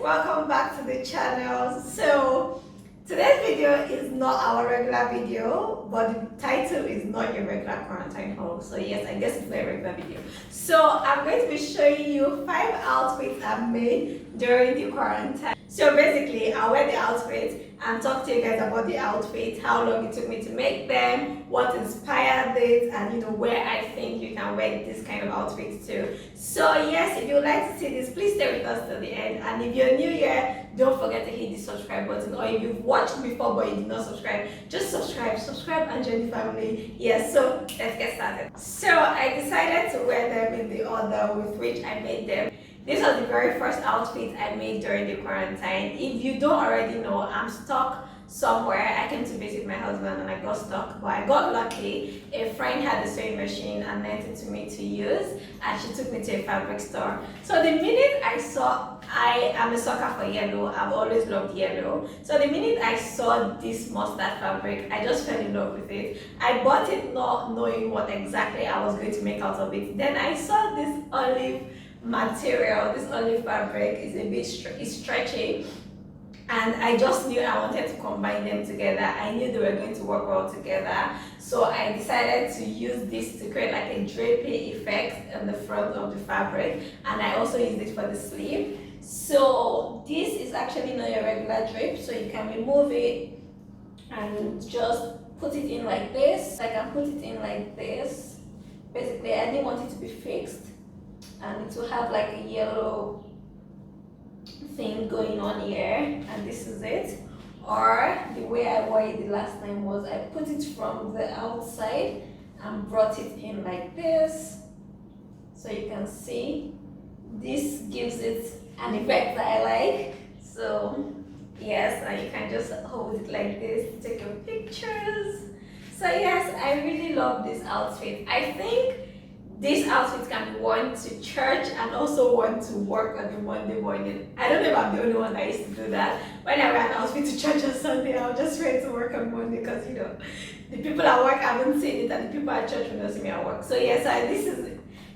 welcome back to the channel. So today's video is not our regular video, but the title is not your regular quarantine haul. So yes, I guess it's not a regular video. So I'm going to be showing you 5 outfits I've made during the quarantine. So basically, I'll wear the outfit and talk to you guys about the outfit, how long it took me to make them, what inspired it, and where I think you can wear this kind of outfit too. So yes, if you would like to see this, please stay with us till the end. And if you're new here, don't forget to hit the subscribe button. Or if you've watched before but you did not subscribe, just subscribe and join the family. Yes, so let's get started. So I decided to wear them in the order with which I made them. This was the very first outfit I made during the quarantine. If you don't already know, I'm stuck somewhere. I came to visit my husband and I got stuck, but I got lucky. A friend had a sewing machine and lent it to me to use, and she took me to a fabric store. So the minute I saw, I am a sucker for yellow. I've always loved yellow. So the minute I saw this mustard fabric, I just fell in love with it. I bought it not knowing what exactly I was going to make out of it. Then I saw this olive material. This olive fabric is a bit stretchy, and I just knew I wanted to combine them together. I knew they were going to work well together, so I decided to use this to create like a drapey effect on the front of the fabric, and I also used it for the sleeve. So this is actually not your regular drape, so you can remove it and just put it in like this. I can put it in like this. Basically, I didn't want it to be fixed, and it will have like a yellow thing going on here, and this is it. Or the way I wore it the last time was I put it from the outside and brought it in like this, so you can see this gives it an effect that I like. So yes, and you can just hold it like this, take your pictures. So yes, I really love this outfit. I think this outfit can be worn to church and also worn to work on a Monday morning. I don't know if I'm the only one that used to do that. When I wear an outfit to church on Sunday, I'll just wear it to work on Monday because the people at work haven't seen it and the people at church will not see me at work. So yes,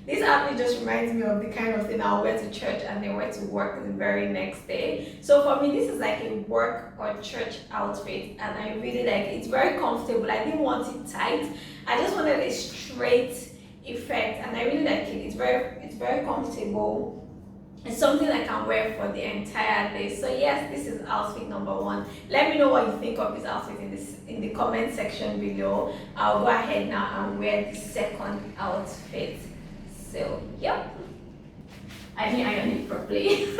this outfit just reminds me of the kind of thing I'll wear to church and then wear to work the very next day. So for me, this is like a work or church outfit, and I really like it. It's very comfortable. I didn't want it tight. I just wanted a straight effect, and I really like it. It's very comfortable. It's something I can wear for the entire day. So yes, this is outfit number 1. Let me know what you think of this outfit in the comment section below. I'll go ahead now and wear the second outfit. So yep, I didn't iron it properly.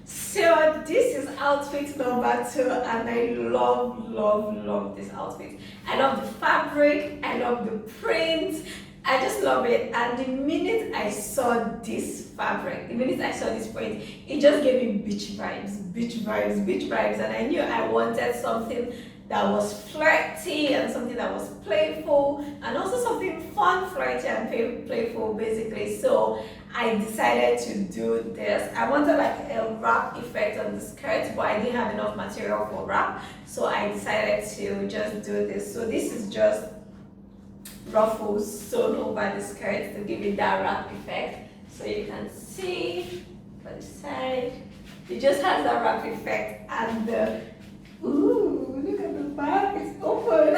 So this is outfit number 2, and I love this outfit. I love the fabric, I love the print, I just love it. And the minute I saw this fabric, the minute I saw this print, it just gave me beach vibes, and I knew I wanted something that was flirty and something that was playful, and also something fun, flirty and playful basically. So I decided to do this. I wanted like a wrap effect on the skirt, but I didn't have enough material for wrap, so I decided to just do this. So this is just ruffles sewn over the skirt to give it that wrap effect. So you can see for the side, it just has that wrap effect, and ooh, look at the bag, it's open.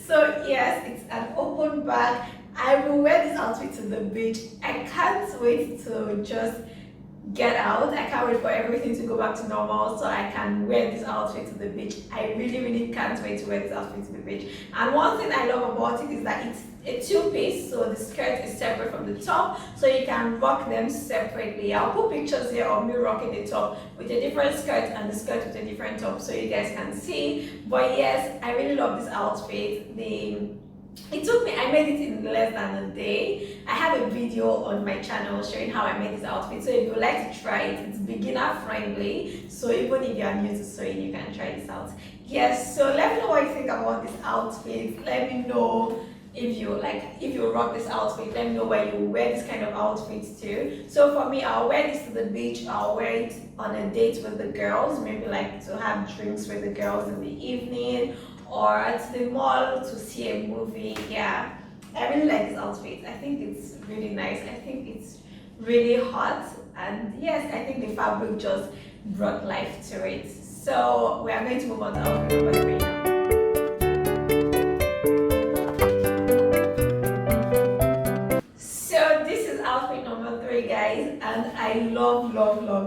So yes, it's an open bag. I will wear this outfit to the beach. I can't wait to just get out. I can't wait for everything to go back to normal so I can wear this outfit to the beach. I really can't wait to wear this outfit to the beach. And one thing I love about it is that it's a 2-piece, so the skirt is separate from the top, so you can rock them separately. I'll put pictures here of me rocking the top with a different skirt and the skirt with a different top so you guys can see. But yes, I really love this outfit. It took me, I made it in less than a day. I have a video on my channel showing how I made this outfit, so if you would like to try it, it's beginner friendly, so even if you are new to sewing, you can try this out. Yes, so let me know what you think about this outfit. Let me know if you rock this outfit. Let me know where you wear this kind of outfits too. So for me, I'll wear this to the beach. I'll wear it on a date with the girls, maybe like to have drinks with the girls in the evening, or to the mall to see a movie. Yeah, I really like this outfit. I think it's really nice. I think it's really hot and yes, I think the fabric just brought life to it. So we are going to move on to outfit number 3 now. So this is outfit number 3, guys, and I love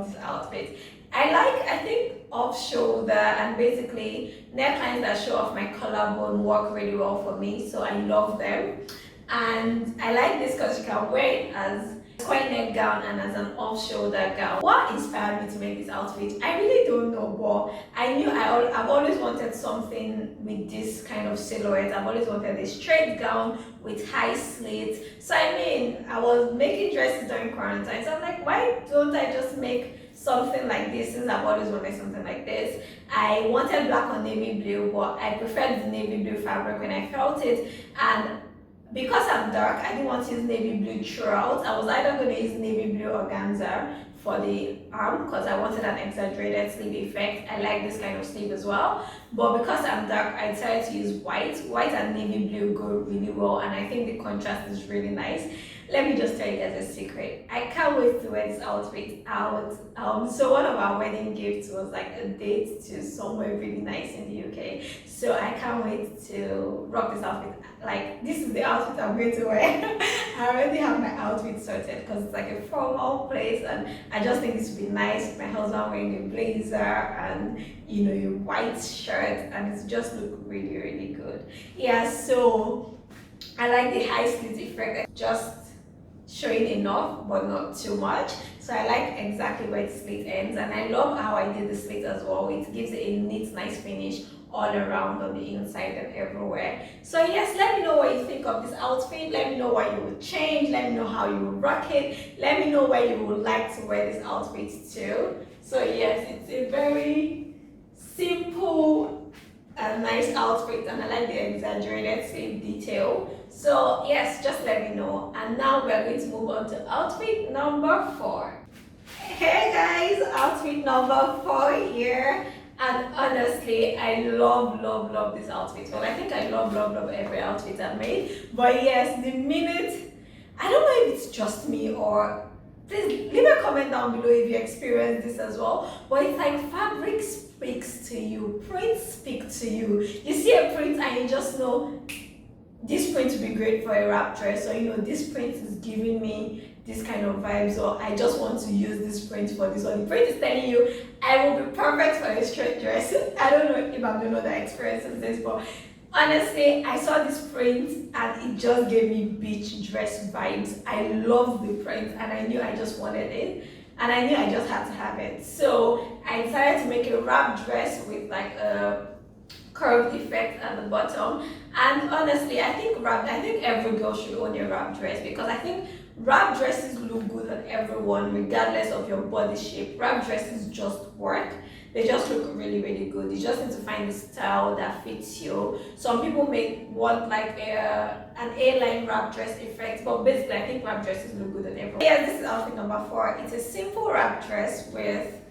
this outfit. I think off shoulder and basically necklines that show off my collarbone work really well for me, so I love them. And I like this because you can wear it as a square neck gown and as an off shoulder gown. What inspired me to make this outfit? I really don't know, but I knew I've always wanted something with this kind of silhouette. I've always wanted a straight gown with high slits. So I mean, I was making dresses during quarantine, so I'm like, why don't I just make something like this, since I've always wanted something like this. I wanted black on navy blue, but I preferred the navy blue fabric when I felt it, and because I'm dark, I didn't want to use navy blue throughout. I was either going to use navy blue organza for the arm because I wanted an exaggerated sleeve effect. I like this kind of sleeve as well, but because I'm dark, I decided to use white and navy blue go really well, and I think the contrast is really nice. Let me just tell you guys a secret. I can't wait to wear this outfit out. So one of our wedding gifts was like a date to somewhere really nice in the UK. So I can't wait to rock this outfit. Like, this is the outfit I'm going to wear. I already have my outfit sorted because it's like a formal place, and I just think this would be nice. My husband wearing a blazer and a white shirt, and it's just look really good. Yeah, so I like the high slit effect. Just showing enough but not too much, so I like exactly where the slit ends, and I love how I did the slit as well. It gives it a neat, nice finish all around on the inside and everywhere. So yes, let me know what you think of this outfit. Let me know what you would change. Let me know how you would rock it. Let me know where you would like to wear this outfit to. So yes, it's a very simple and nice outfit, and I like the exaggerated sleeve detail. So yes, just let me know. And now we are going to move on to outfit number 4. Hey guys, outfit number 4 here. And honestly, I love this outfit. Well, I think I love every outfit I've made. But yes, the minute, I don't know if it's just me, or please leave a comment down below if you experience this as well. But it's like fabric speaks to you, prints speak to you. You see a print and you just know this print would be great for a wrap dress, or this print is giving me this kind of vibes, or I just want to use this print for this, or the print is telling you I will be perfect for a straight dress. I don't know if I'm the one that experiences this, but honestly, I saw this print and it just gave me beach dress vibes. I love the print and I knew I just wanted it, and I knew I just had to have it. So I decided to make a wrap dress with like a curved effect at the bottom. And honestly, I think every girl should own a wrap dress, because I think wrap dresses look good on everyone regardless of your body shape. Wrap dresses just work. They just look really good. You just need to find the style that fits you. Some people may want like an A-line wrap dress effect, but basically I think wrap dresses look good on everyone. Yeah, this is outfit number 4. It's a simple wrap dress with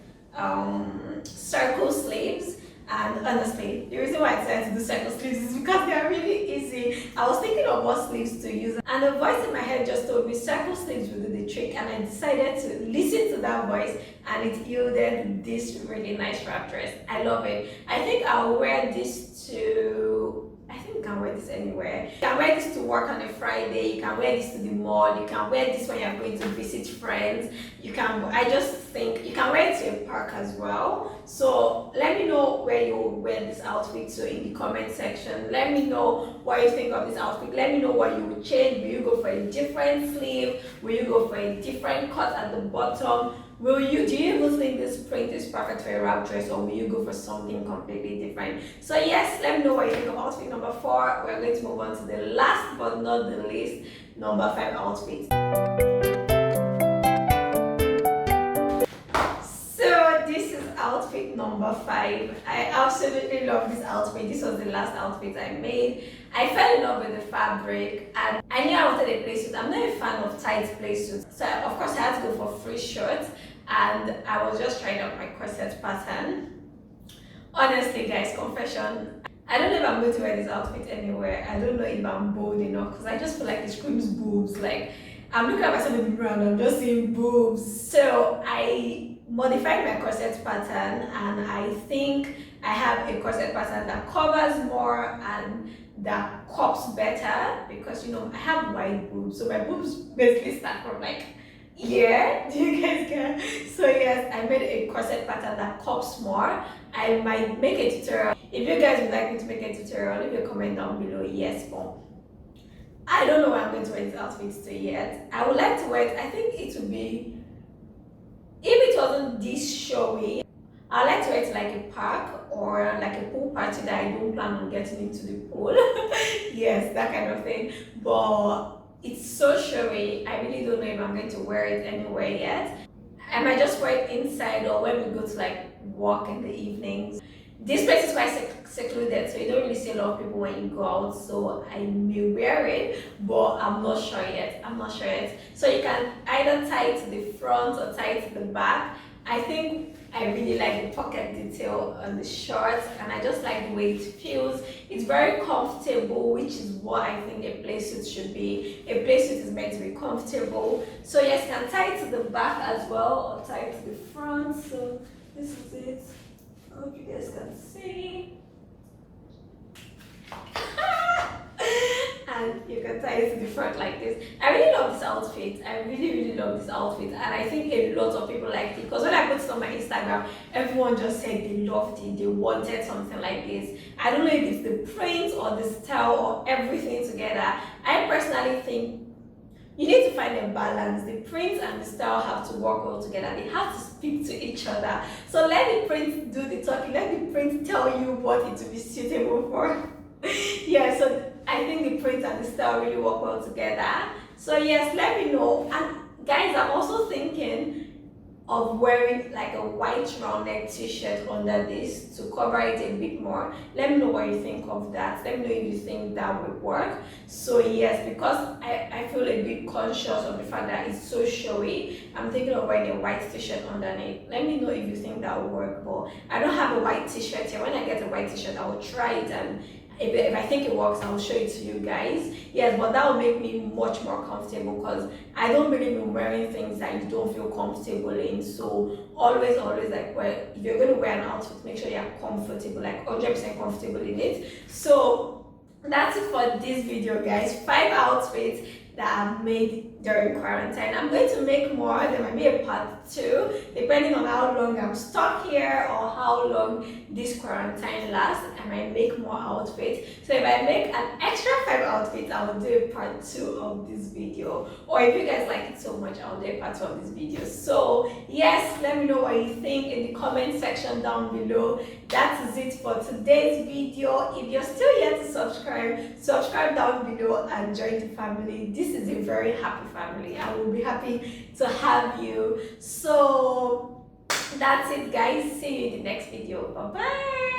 circle sleeves. And honestly, the reason why I decided to do circle sleeves is because they are really easy. I was thinking of what sleeves to use, and a voice in my head just told me circle sleeves will do the trick, and I decided to listen to that voice, and it yielded this really nice wrap dress. I love it. I think I'll wear this to, I think you can wear this anywhere. You can wear this to work on a Friday, you can wear this to the mall, you can wear this when you're going to visit friends. I just think you can wear it to a park as well. So let me know where you wear this outfit to in the comment section. Let me know what you think of this outfit. Let me know what you would change. Will you go for a different sleeve? Will you go for a different cut at the bottom? Do you even think this print is perfect for a wrap dress, or will you go for something completely different? So yes, let me know what you think of outfit number 4. We're going to move on to the last but not the least, number 5 outfit. So this is outfit number 5. I absolutely love this outfit. This was the last outfit I made. I fell in love with the fabric, and I knew I wanted a play suit. I'm not a fan of tight play suits, so of course I had to go for free shorts, and I was just trying out my corset pattern. Honestly guys, confession, I don't know if I'm going to wear this outfit anywhere. I don't know if I'm bold enough, because I just feel like it screams boobs. Like, I'm looking at myself in the mirror and I'm just seeing boobs. So I modified my corset pattern, and I think I have a corset pattern that covers more and that cups better, because I have wide boobs, so my boobs basically start from like here. Do you guys get? So yes, I made a corset pattern that cups more. I might make a tutorial. If you guys would like me to make a tutorial, leave a comment down below. Yes, but I don't know where I'm going to wear this outfit to yet. I would like to wear it. I think it would be, if it wasn't this showy, I like to wear it to like a park or like a pool party that I don't plan on getting into the pool. Yes, that kind of thing. But it's so showy. I really don't know if I'm going to wear it anywhere yet. I might just wear it inside, or when we go to like walk in the evenings. This place is quite secluded, so you don't really see a lot of people when you go out, so I may wear it, but I'm not sure yet. So you can either tie it to the front or tie it to the back. I think I really like the pocket detail on the shorts, and I just like the way it feels. It's very comfortable, which is what I think a playsuit should be. A playsuit is meant to be comfortable. So yes, you can tie it to the back as well, or tie it to the front. So this is it. I hope you guys can see. And you can tie it to the front like this. I really love this outfit. I really love this outfit, and I think a lot of people liked it, because when I put it on my Instagram, everyone just said they loved it, they wanted something like this. I don't know if it's the print or the style or everything together. I personally think you need to find a balance. The print and the style have to work well together. They have to speak to each other. So let the print do the talking. Let the print tell you what it will be suitable for. Yeah, so I think the print and the style really work well together. So yes, let me know. And guys, I'm also thinking of wearing like a white rounded t-shirt under this to cover it a bit more. Let me know what you think of that. Let me know if you think that would work. So yes, because I feel a bit conscious of the fact that it's so showy, I'm thinking of wearing a white t-shirt underneath. Let me know if you think that would work. But I don't have a white t-shirt here. When I get a white t-shirt, I will try it, and if I think it works, I will show it to you guys. Yes, but that will make me much more comfortable, because I don't believe in wearing things that you don't feel comfortable in. So always like, if you're going to wear an outfit, make sure you're comfortable, like 100% comfortable in it. So that's it for this video, guys. 5 outfits that I've made during quarantine. I'm going to make more. There might be a part 2 depending on how long I'm stuck here or how long this quarantine lasts. I might make more outfits. So if I make an extra 5 outfits, I will do a part 2 of this video. Or if you guys like it so much, I'll do a part 2 of this video. So yes, let me know what you think in the comment section down below. That is it for today's video. If you're still yet to subscribe down below and join the family. This is a very happy family. I will be happy to have you. So that's it, guys. See you in the next video. Bye bye.